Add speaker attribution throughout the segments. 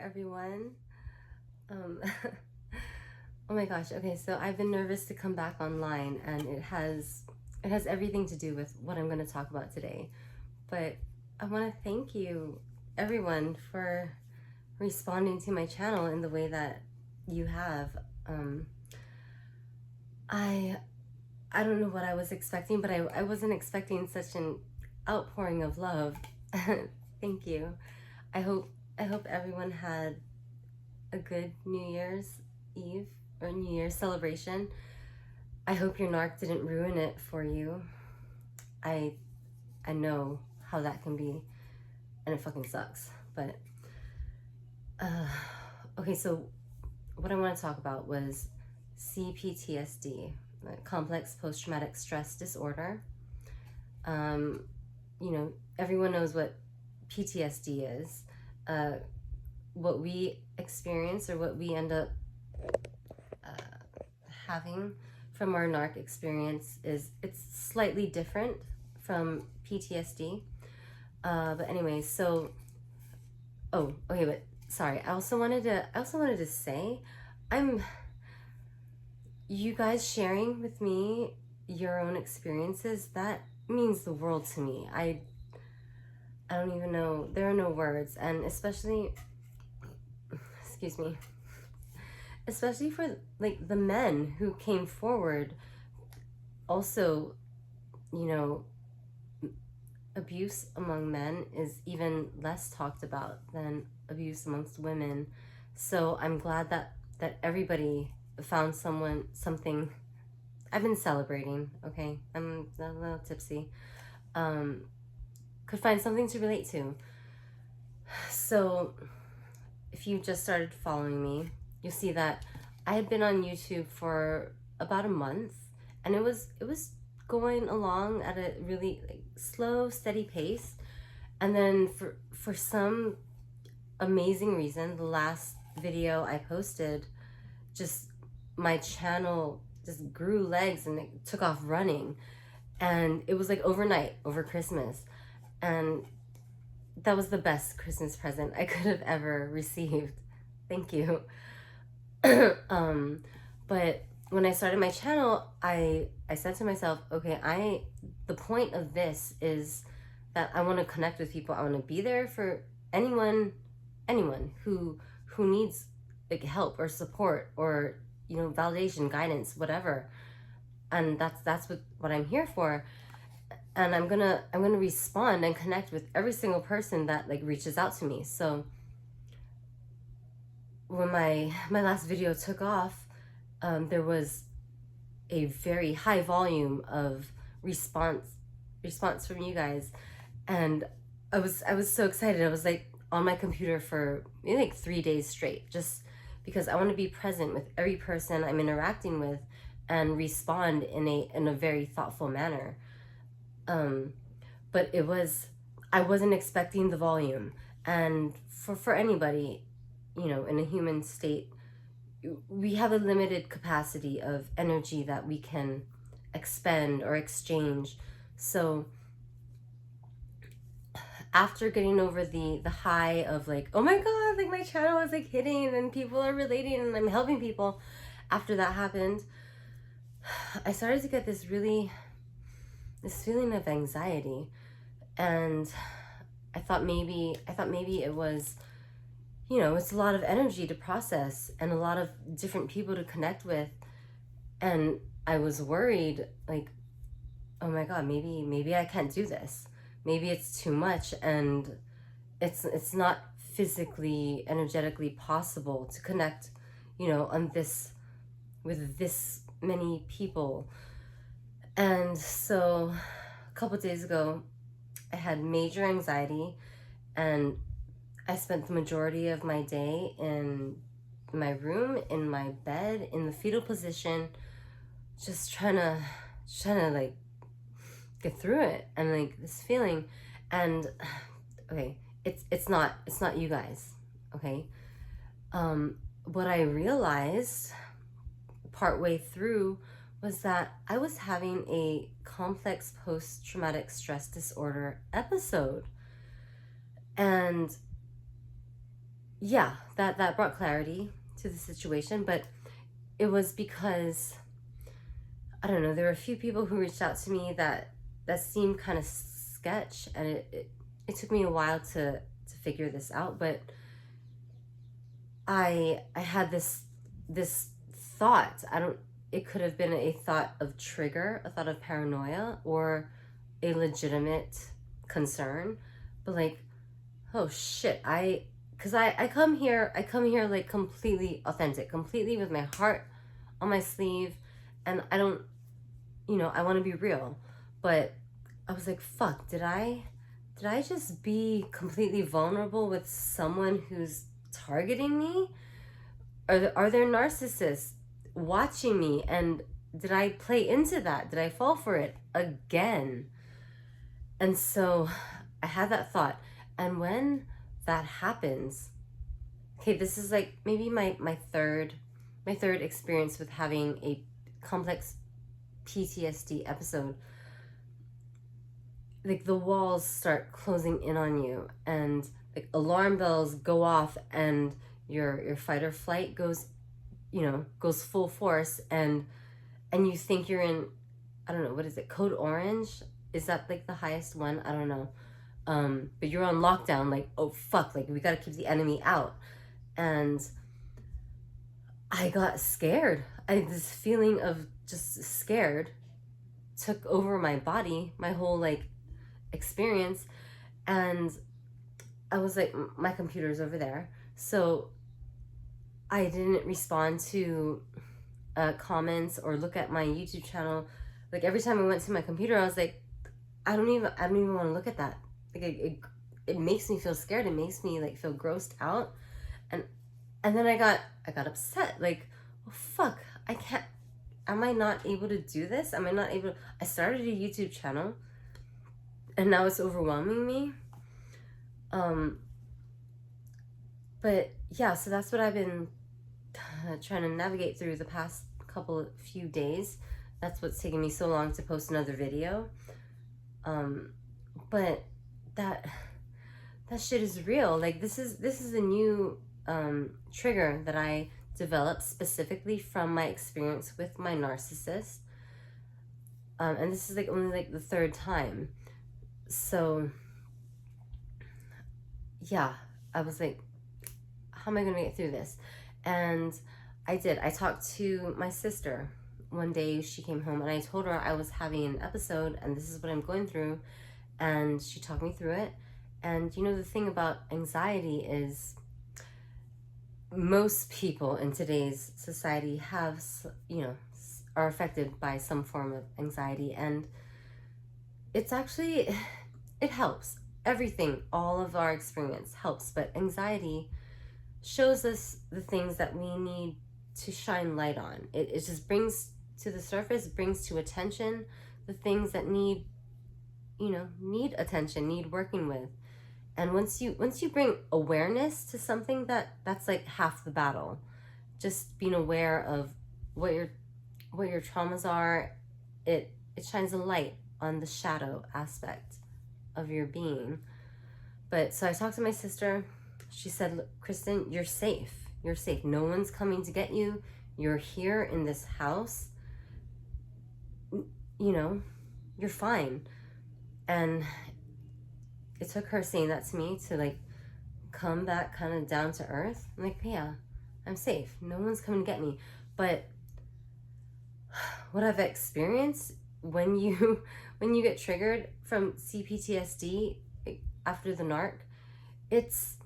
Speaker 1: everyone. Um, oh my gosh. Okay, so I've been nervous to come back online, and it has everything to do with what I'm going to talk about today. But I want to thank you, everyone, for responding to my channel in the way that you have. I don't know what I was expecting, but I wasn't expecting such an outpouring of love. Thank you. I hope everyone had a good New Year's Eve or New Year's celebration. I hope your narc didn't ruin it for you. I know how that can be, and it fucking sucks. But okay, so what I want to talk about was Cptsd, complex post-traumatic stress disorder. You know, everyone knows what PTSD is. What we experience, or what we end up having from our narc experience, it's slightly different from PTSD. But anyway, so okay, but sorry. I also wanted to say, you guys sharing with me your own experiences, that means the world to me. I don't even know, there are no words. And especially, excuse me, especially for like the men who came forward. Also, you know, abuse among men is even less talked about than abuse amongst women. So I'm glad that everybody found something. I've been celebrating, okay? I'm a little tipsy. Could find something to relate to. So if you just started following me, you'll see that I had been on YouTube for about a month, and it was going along at a really slow, steady pace. And then for some amazing reason, the last video I posted, just my channel just grew legs and it took off running. And it was like overnight, over Christmas. And that was the best Christmas present I could have ever received. Thank you. But when I started my channel, I said to myself, okay, the point of this is that I want to connect with people. I want to be there for anyone who needs like help or support, or validation, guidance, whatever. And that's what I'm here for. And I'm gonna respond and connect with every single person that like reaches out to me. So when my last video took off, there was a very high volume of response from you guys, and I was so excited. I was like on my computer for maybe like 3 days straight, just because I want to be present with every person I'm interacting with and respond in a very thoughtful manner. But I wasn't expecting the volume. And for anybody, in a human state, we have a limited capacity of energy that we can expend or exchange. So after getting over the high of like, oh my god, like my channel is like hitting and people are relating and I'm helping people, after that happened, I started to get this feeling of anxiety. And I thought maybe it was, it's a lot of energy to process and a lot of different people to connect with. And I was worried, like, oh my god, maybe I can't do this. Maybe it's too much, and it's not physically, energetically possible to connect, with this many people. And so a couple days ago, I had major anxiety, and I spent the majority of my day in my room, in my bed, in the fetal position, just trying to like get through it, and like this feeling. And okay, it's not you guys, okay? What I realized partway through was that I was having a complex post-traumatic stress disorder episode. And yeah, that brought clarity to the situation, but it was because, I don't know, there were a few people who reached out to me that seemed kind of sketch, and it took me a while to figure this out, but I had this thought. I don't, it could have been a thought of trigger, a thought of paranoia, or a legitimate concern, but like, oh shit, because I come here like completely authentic, completely with my heart on my sleeve, and I don't, I want to be real, but I was like, fuck, did I just be completely vulnerable with someone who's targeting me? Are there narcissists watching me, and did I play into that? Did I fall for it again? And so I had that thought, and when that happens, okay, this is like maybe my third experience with having a complex PTSD episode. Like the walls start closing in on you, and like alarm bells go off, and your fight or flight goes full force, and you think you're in, I don't know, what is it, code orange? Is that like the highest one? I don't know. But you're on lockdown, like, oh fuck, like we gotta keep the enemy out. And I got scared. This feeling of just scared took over my body, my whole like experience. And I was like, my computer's over there, so I didn't respond to comments or look at my YouTube channel. Like every time I went to my computer, I was like, I don't even want to look at that. Like it makes me feel scared. It makes me like feel grossed out. And then I got upset. Like, oh fuck, I can't. Am I not able to do this? Am I not able? I started a YouTube channel, and now it's overwhelming me. But yeah, so that's what I've been trying to navigate through the past few days. That's what's taken me so long to post another video. But that shit is real. Like this is a new trigger that I developed specifically from my experience with my narcissist. And this is like only like the third time. So yeah, I was like, how am I gonna get through this? And I did. I talked to my sister one day. She came home, and I told her I was having an episode and this is what I'm going through, and she talked me through it. And the thing about anxiety is most people in today's society have, are affected by some form of anxiety, and it's actually, it helps. Everything, all of our experience helps, but anxiety shows us the things that we need to shine light on. It just brings to the surface, brings to attention the things that need attention, need working with. And once you bring awareness to something, that's like half the battle. Just being aware of what your traumas are, it shines a light on the shadow aspect of your being. But so I talked to my sister. She said, "Look, Kristen, you're safe. You're safe. No one's coming to get you. You're here in this house. You're fine." And it took her saying that to me to like come back kind of down to earth. I'm like, yeah, I'm safe. No one's coming to get me. But what I've experienced when you get triggered from CPTSD after the narc, it's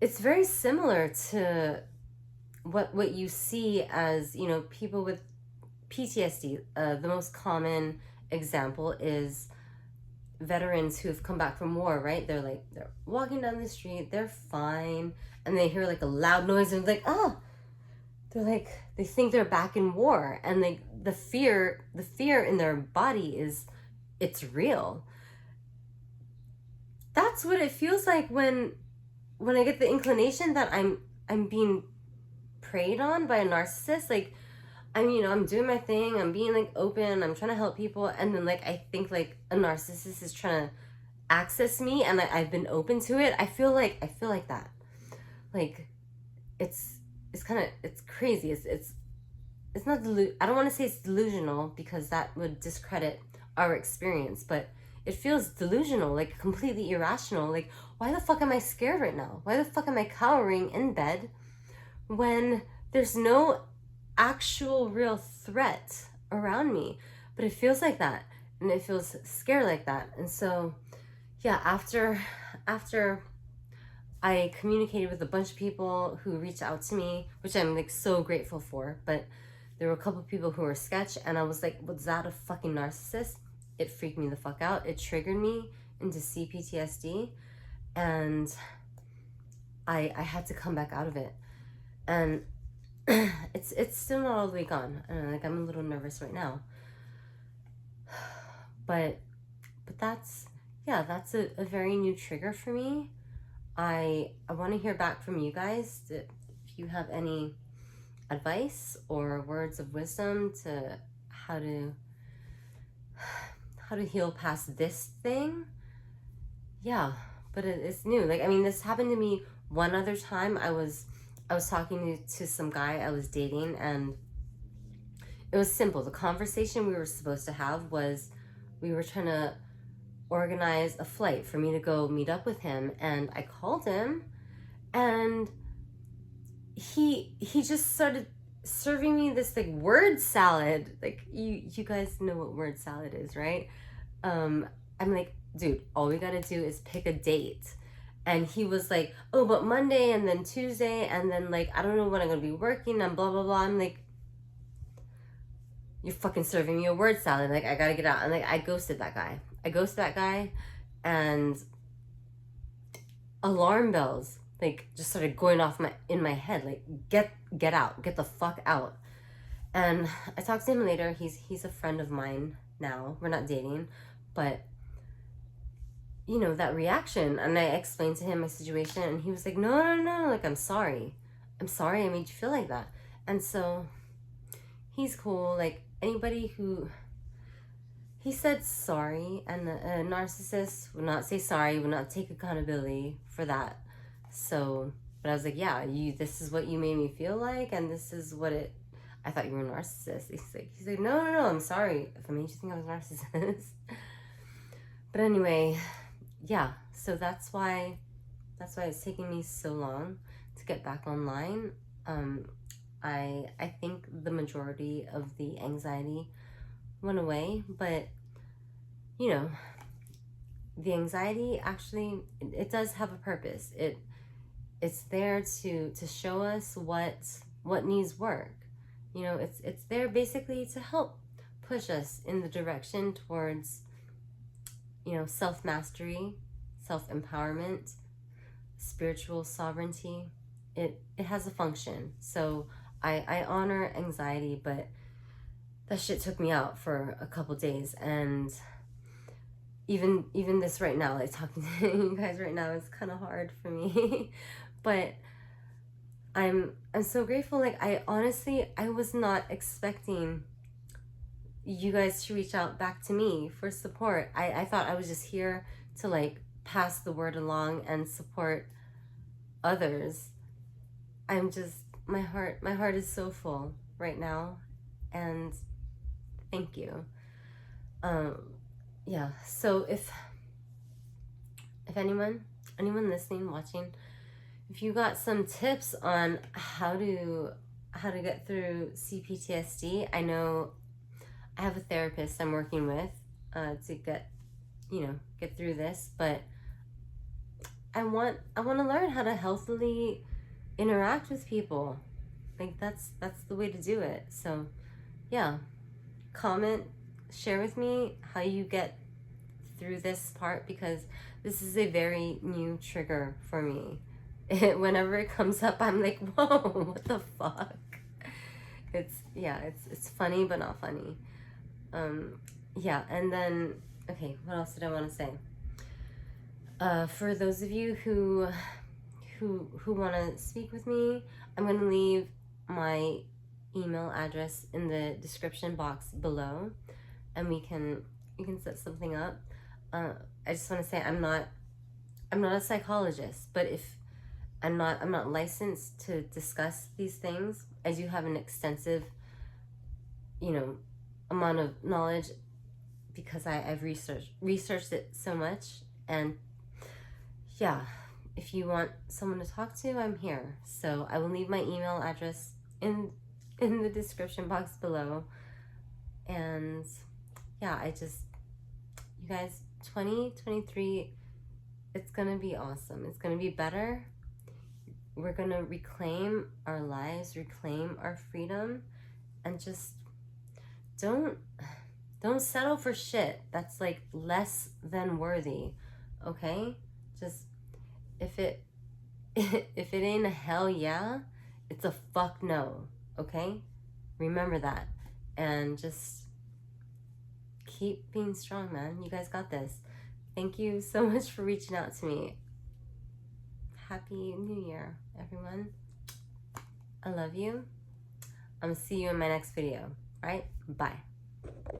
Speaker 1: very similar to what you see as, people with PTSD. The most common example is veterans who've come back from war, right? They're walking down the street, they're fine, and they hear like a loud noise, and like, they think they're back in war, and like the fear in their body it's real. That's what it feels like when I get the inclination that I'm being preyed on by a narcissist. Like I'm doing my thing, I'm being like open, I'm trying to help people, and then like I think like a narcissist is trying to access me, and I've been open to it. I feel like that. like, it's kind of, it's crazy. It's not, I don't want to say it's delusional because that would discredit our experience, but it feels delusional, like completely irrational. Like, why the fuck am I scared right now? Why the fuck am I cowering in bed when there's no actual real threat around me? But it feels like that, and it feels scared like that. And so, yeah, after I communicated with a bunch of people who reached out to me, which I'm like so grateful for, but there were a couple of people who were sketch, and I was like, was that a fucking narcissist? It freaked me the fuck out. It triggered me into Cptsd, and I had to come back out of it. And it's still not all the way gone. I don't know, like, I'm a little nervous right now. But that's, yeah, that's a very new trigger for me. I want to hear back from you guys if you have any advice or words of wisdom to how to heal past this thing. Yeah, but it's new. Like, I mean, this happened to me one other time. I was talking to some guy I was dating, and it was simple. The conversation we were supposed to have was, we were trying to organize a flight for me to go meet up with him, and I called him, and he just started serving me this like word salad. Like, you guys know what word salad is, right? I'm like, dude, all we gotta do is pick a date. And he was like, oh, but Monday and then Tuesday, and then like, I don't know when I'm gonna be working, and blah blah blah. I'm like, you're fucking serving me a word salad. Like, I gotta get out. And like, I ghosted that guy, and alarm bells like just started going off in my head. Like, get out, get the fuck out. And I talked to him later. He's a friend of mine now. We're not dating, but you know, that reaction. And I explained to him my situation, and he was like, no, like, I'm sorry I made you feel like that. And so he's cool. Like, anybody who, he said sorry, and a narcissist would not say sorry, would not take accountability for that. So, but I was like, yeah, this is what you made me feel like, and this is what I thought you were a narcissist. He's like, no, I'm sorry if I made you think I was a narcissist. But anyway, yeah, so that's why it's taking me so long to get back online. I think the majority of the anxiety went away, but you know, the anxiety actually, it does have a purpose. It's there to show us what needs work. You know, it's there basically to help push us in the direction towards, you know, self-mastery, self-empowerment, spiritual sovereignty. It has a function. So I honor anxiety, but that shit took me out for a couple days. And even this right now, like talking to you guys right now, is kind of hard for me. But I'm so grateful. Like, I was not expecting you guys to reach out back to me for support. I thought I was just here to like pass the word along and support others. I'm just, my heart is so full right now, and thank you. Yeah, so if anyone listening, watching, if you got some tips on how to get through Cptsd, I know I have a therapist I'm working with to get through this, but I want to learn how to healthily interact with people. Like, that's the way to do it. So yeah, comment, share with me how you get through this part, because this is a very new trigger for me. Whenever it comes up, I'm like, whoa, what the fuck? It's funny but not funny. Yeah, and then, okay, what else did I want to say? For those of you who want to speak with me, I'm going to leave my email address in the description box below, and we can set something up. I just want to say I'm not a psychologist, but I'm not licensed to discuss these things. I do have an extensive, you know, amount of knowledge because I've researched it so much. And yeah, if you want someone to talk to, I'm here. So I will leave my email address in the description box below. And yeah, you guys, 2023, it's gonna be awesome. It's gonna be better. We're gonna reclaim our lives, reclaim our freedom, and just don't settle for shit that's like less than worthy. Okay? Just if it if it ain't a hell yeah, it's a fuck no. Okay? Remember that. And just keep being strong, man. You guys got this. Thank you so much for reaching out to me. Happy New Year, everyone. I love you. I'm gonna see you in my next video. All right? Bye.